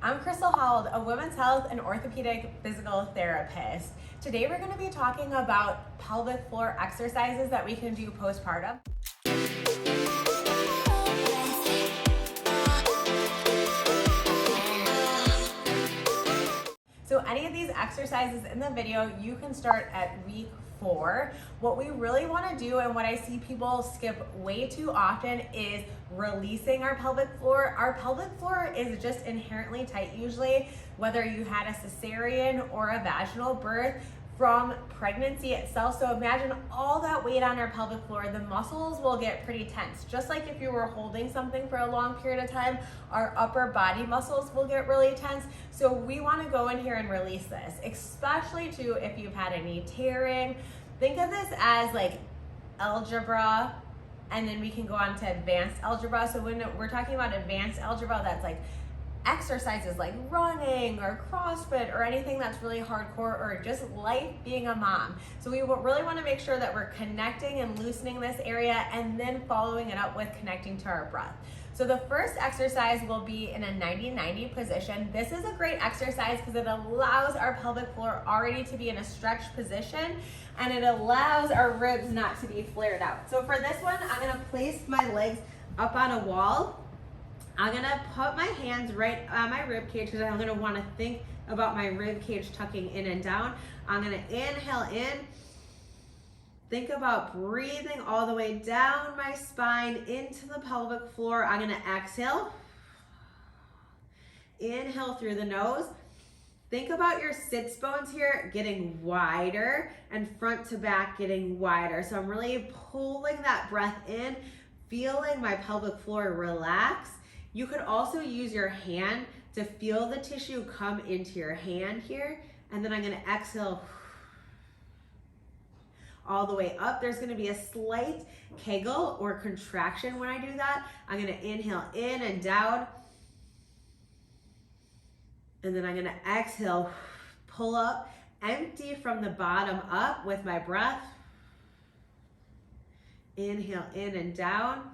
I'm Crystal Howell, a women's health and orthopedic physical therapist. Today we're going to be talking about pelvic floor exercises that we can do postpartum. So any of these exercises in the video, you can start at week 4. What we really want to do, and what I see people skip way too often, is releasing our pelvic floor. Our pelvic floor is just inherently tight usually, whether you had a cesarean or a vaginal birth from pregnancy itself. So imagine all that weight on our pelvic floor, the muscles will get pretty tense. Just like if you were holding something for a long period of time, our upper body muscles will get really tense. So we want to go in here and release this, especially too if you've had any tearing. Think of this as like algebra, and then we can go on to advanced algebra. So when we're talking about advanced algebra, that's like exercises like running or CrossFit or anything that's really hardcore, or just life being a mom. So we really want to make sure that we're connecting and loosening this area, and then following it up with connecting to our breath. So the first exercise will be in a 90-90 position. This is a great exercise because it allows our pelvic floor already to be in a stretched position, and it allows our ribs not to be flared out. So for this one, I'm gonna place my legs up on a wall. I'm gonna put my hands right on my rib cage because I'm gonna wanna think about my rib cage tucking in and down. I'm gonna inhale in. Think about breathing all the way down my spine into the pelvic floor. I'm gonna exhale. Inhale through the nose. Think about your sits bones here getting wider and front to back getting wider. So I'm really pulling that breath in, feeling my pelvic floor relax. You could also use your hand to feel the tissue come into your hand here. And then I'm gonna exhale all the way up. There's gonna be a slight Kegel or contraction when I do that. I'm gonna inhale in and down. And then I'm gonna exhale, pull up, empty from the bottom up with my breath. Inhale in and down.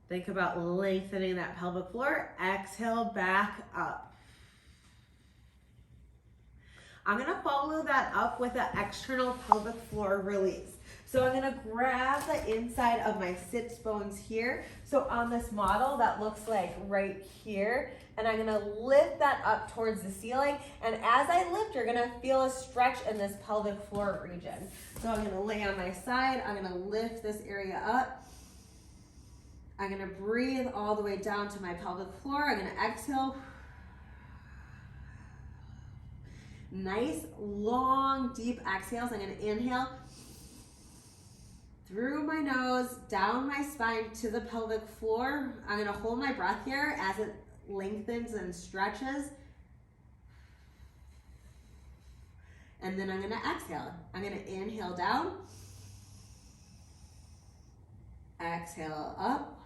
Think about lengthening that pelvic floor. Exhale back up. I'm gonna follow that up with an external pelvic floor release. So I'm gonna grab the inside of my sits bones here. So on this model, that looks like right here. And I'm gonna lift that up towards the ceiling. And as I lift, you're gonna feel a stretch in this pelvic floor region. So I'm gonna lay on my side. I'm gonna lift this area up. I'm gonna breathe all the way down to my pelvic floor. I'm gonna exhale. Nice, long, deep exhales. I'm gonna inhale through my nose, down my spine to the pelvic floor. I'm gonna hold my breath here as it lengthens and stretches. And then I'm gonna exhale. I'm gonna inhale down, exhale up.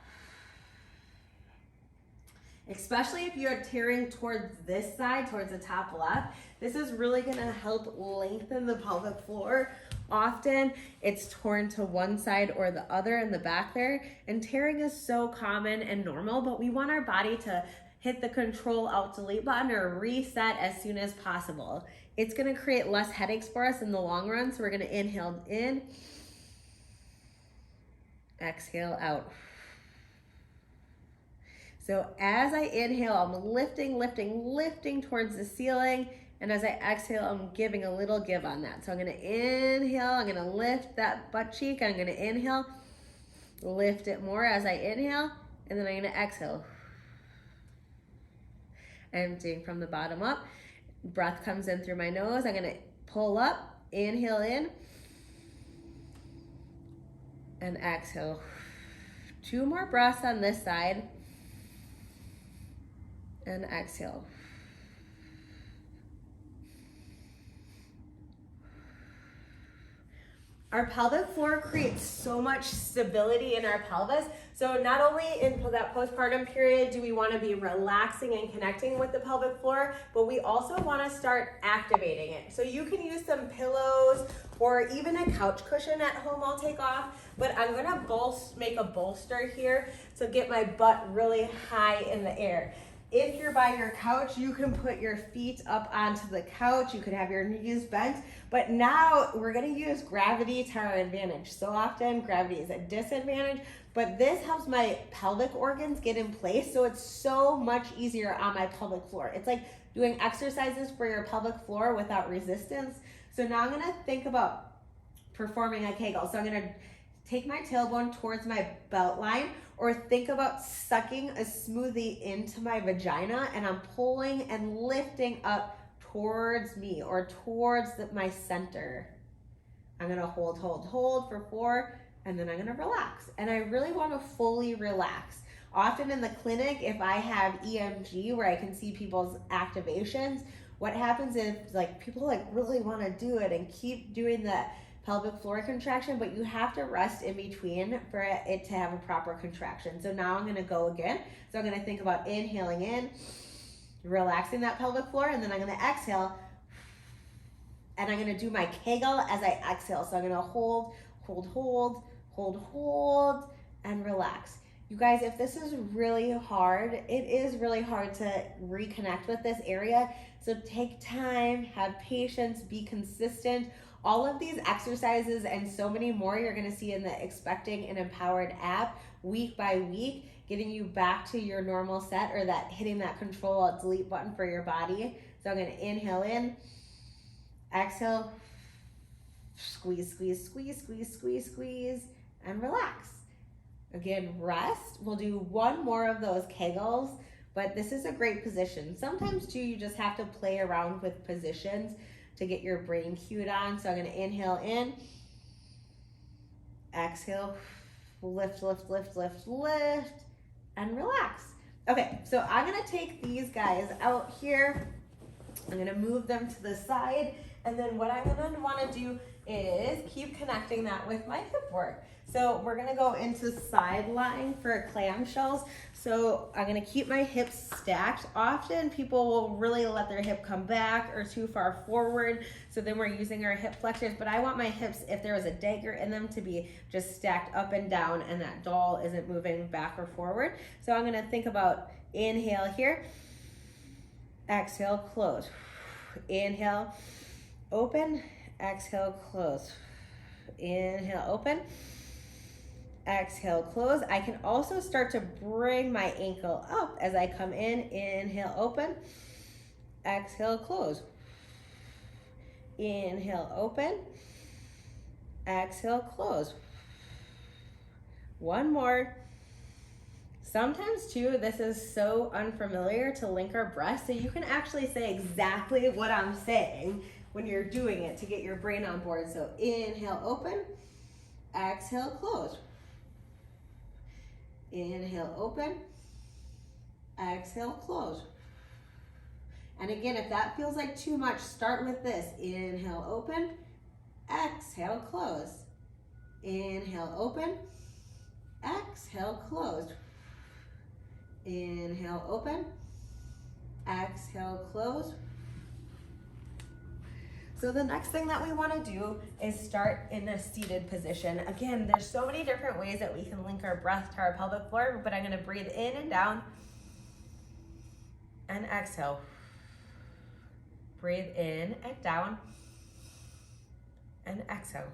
Especially if you're tearing towards this side, towards the top left, this is really gonna help lengthen the pelvic floor. Often it's torn to one side or the other in the back there, and tearing is so common and normal, but we want our body to hit the Control Alt Delete button or reset as soon as possible. It's gonna create less headaches for us in the long run, so we're gonna inhale in, exhale out. So as I inhale, I'm lifting towards the ceiling. And as I exhale, I'm giving a little give on that. So I'm gonna inhale, I'm gonna lift that butt cheek. I'm gonna inhale, lift it more as I inhale, and then I'm gonna exhale. Emptying from the bottom up. Breath comes in through my nose. I'm gonna pull up, inhale in, and exhale. 2 more breaths on this side. And exhale. Our pelvic floor creates so much stability in our pelvis. So not only in that postpartum period do we want to be relaxing and connecting with the pelvic floor, but we also want to start activating it. So you can use some pillows or even a couch cushion at home I'll take off, but I'm gonna make a bolster here to get my butt really high in the air. If you're by your couch, you can put your feet up onto the couch. You could have your knees bent, but now we're gonna use gravity to our advantage. So often gravity is a disadvantage, but this helps my pelvic organs get in place. So it's so much easier on my pelvic floor. It's like doing exercises for your pelvic floor without resistance. So now I'm gonna think about performing a Kegel. So I'm gonna take my tailbone towards my belt line, or think about sucking a smoothie into my vagina, and I'm pulling and lifting up towards me or towards my center. I'm gonna hold for 4, and then I'm gonna relax. And I really wanna fully relax. Often in the clinic, if I have EMG where I can see people's activations, what happens is like people like really wanna do it and keep doing the pelvic floor contraction, but you have to rest in between for it to have a proper contraction. So now I'm gonna go again. So I'm gonna think about inhaling in, relaxing that pelvic floor, and then I'm gonna exhale, and I'm gonna do my Kegel as I exhale. So I'm gonna hold, and relax. You guys, if this is really hard, it is really hard to reconnect with this area. So take time, have patience, be consistent. All of these exercises and so many more you're gonna see in the Expecting and Empowered app week by week, getting you back to your normal set, or that hitting that Control-Alt-Delete button for your body. So I'm gonna inhale in, exhale, squeeze, and relax. Again, rest. We'll do one more of those Kegels, but this is a great position. Sometimes too, you just have to play around with positions to get your brain cued on. So I'm gonna inhale in, exhale, lift, and relax. Okay, so I'm gonna take these guys out here. I'm gonna move them to the side, and then what I'm gonna wanna do is keep connecting that with my hip work. So we're gonna go into side lying for clamshells. So I'm gonna keep my hips stacked. Often people will really let their hip come back or too far forward. So then we're using our hip flexors, but I want my hips, if there was a dagger in them, to be just stacked up and down, and that doll isn't moving back or forward. So I'm gonna think about inhale here, exhale, close. Inhale, open, exhale, close. Inhale, open, exhale, close. I can also start to bring my ankle up as I come in. Inhale, open, exhale, close. Inhale, open, exhale, close. One more. Sometimes too, this is so unfamiliar to link our breath, so you can actually say exactly what I'm saying when you're doing it to get your brain on board. So inhale, open, exhale, close. Inhale, open, exhale, close. And again, if that feels like too much, start with this. Inhale, open, exhale, close. Inhale, open, exhale, close. Inhale, open, exhale, close. So the next thing that we want to do is start in a seated position. Again, there's so many different ways that we can link our breath to our pelvic floor, but I'm going to breathe in and down and exhale. Breathe in and down and exhale.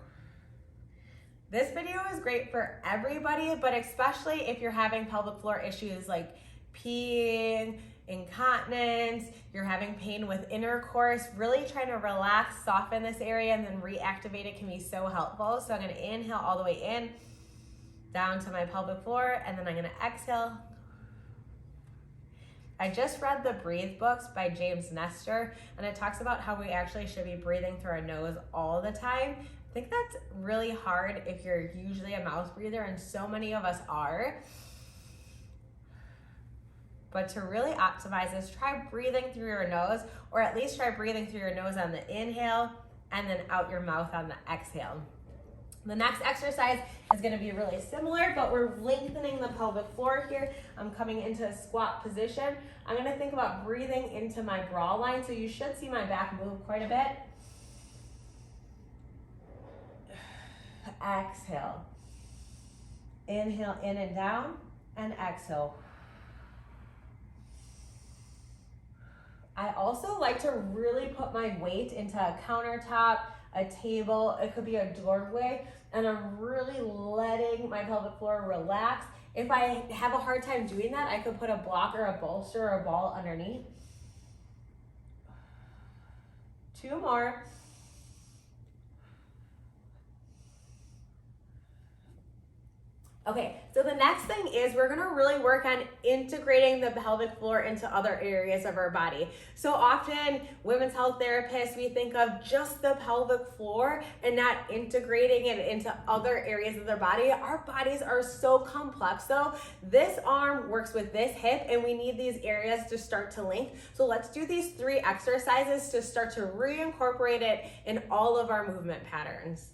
This video is great for everybody, but especially if you're having pelvic floor issues like peeing, incontinence, you're having pain with intercourse, really trying to relax, soften this area, and then reactivate it can be so helpful. So I'm gonna inhale all the way in, down to my pelvic floor, and then I'm gonna exhale. I just read the Breathe books by James Nestor, and it talks about how we actually should be breathing through our nose all the time. I think that's really hard if you're usually a mouth breather, and so many of us are. But to really optimize this, try breathing through your nose, or at least try breathing through your nose on the inhale and then out your mouth on the exhale. The next exercise is gonna be really similar, but we're lengthening the pelvic floor here. I'm coming into a squat position. I'm gonna think about breathing into my bra line, so you should see my back move quite a bit. Exhale. Inhale in and down, and exhale. I also like to really put my weight into a countertop, a table, it could be a doorway, and I'm really letting my pelvic floor relax. If I have a hard time doing that, I could put a block or a bolster or a ball underneath. 2 more. Okay, so the next thing is we're gonna really work on integrating the pelvic floor into other areas of our body. So often, women's health therapists, we think of just the pelvic floor and not integrating it into other areas of their body. Our bodies are so complex though. This arm works with this hip and we need these areas to start to link. So let's do these 3 exercises to start to reincorporate it in all of our movement patterns.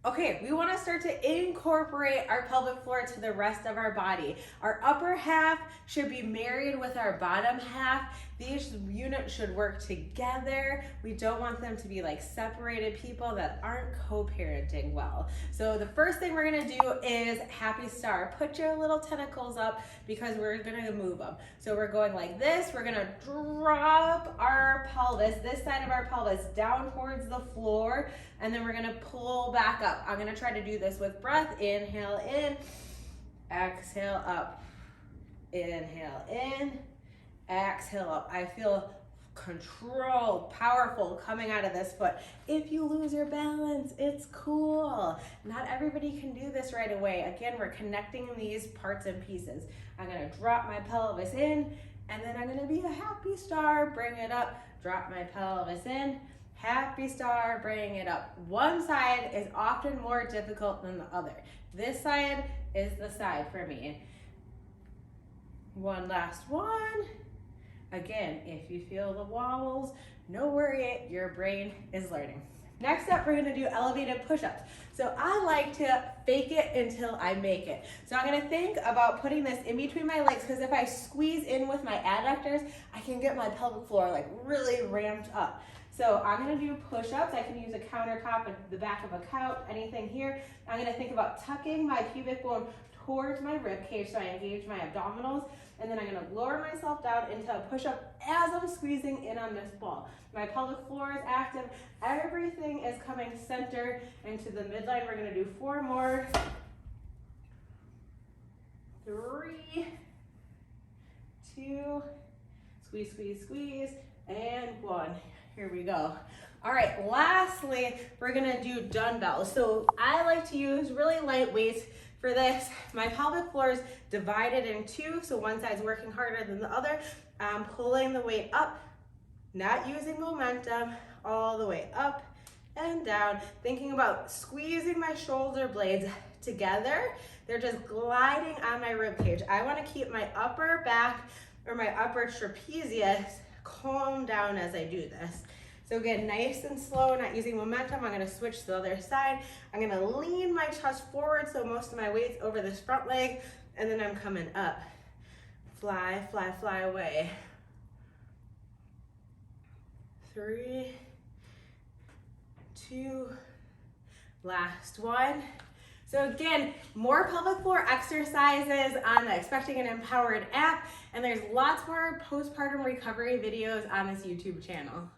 Okay, we want to start to incorporate our pelvic floor to the rest of our body. Our upper half should be married with our bottom half. These units should work together. We don't want them to be like separated people that aren't co-parenting well. So the first thing we're gonna do is happy star. Put your little tentacles up because we're gonna move them. So we're going like this. We're gonna drop our pelvis, this side of our pelvis, down towards the floor, and then we're gonna pull back up. I'm gonna try to do this with breath. Inhale in, exhale up. Inhale in, exhale up. I feel controlled, powerful coming out of this foot. If you lose your balance, it's cool. Not everybody can do this right away. Again, we're connecting these parts and pieces. I'm gonna drop my pelvis in, and then I'm gonna be a happy star, bring it up, drop my pelvis in, happy star, bring it up. One side is often more difficult than the other. This side is the side for me. One last one. Again, if you feel the wobbles, no worry, your brain is learning. Next up, we're gonna do elevated push-ups. So I like to fake it until I make it. So I'm gonna think about putting this in between my legs, because if I squeeze in with my adductors, I can get my pelvic floor like really ramped up. So I'm gonna do push-ups. I can use a countertop, the back of a couch, anything here. I'm gonna think about tucking my pubic bone towards my rib cage so I engage my abdominals, and then I'm gonna lower myself down into a push-up as I'm squeezing in on this ball. My pelvic floor is active, everything is coming center into the midline. We're gonna do 4 more. 3, 2, squeeze, squeeze, squeeze, and 1. Here we go. All right, lastly, we're gonna do dumbbells. So I like to use really light weights for this. My pelvic floor is divided in 2, so one side's working harder than the other. I'm pulling the weight up, not using momentum, all the way up and down, thinking about squeezing my shoulder blades together. They're just gliding on my rib cage. I wanna keep my upper back or my upper trapezius calm down as I do this. So again, nice and slow, not using momentum. I'm gonna switch to the other side. I'm gonna lean my chest forward so most of my weight's over this front leg, and then I'm coming up. Fly, fly, fly away. 3, 2, last one. So again, more pelvic floor exercises on the Expecting and Empowered app, and there's lots more postpartum recovery videos on this YouTube channel.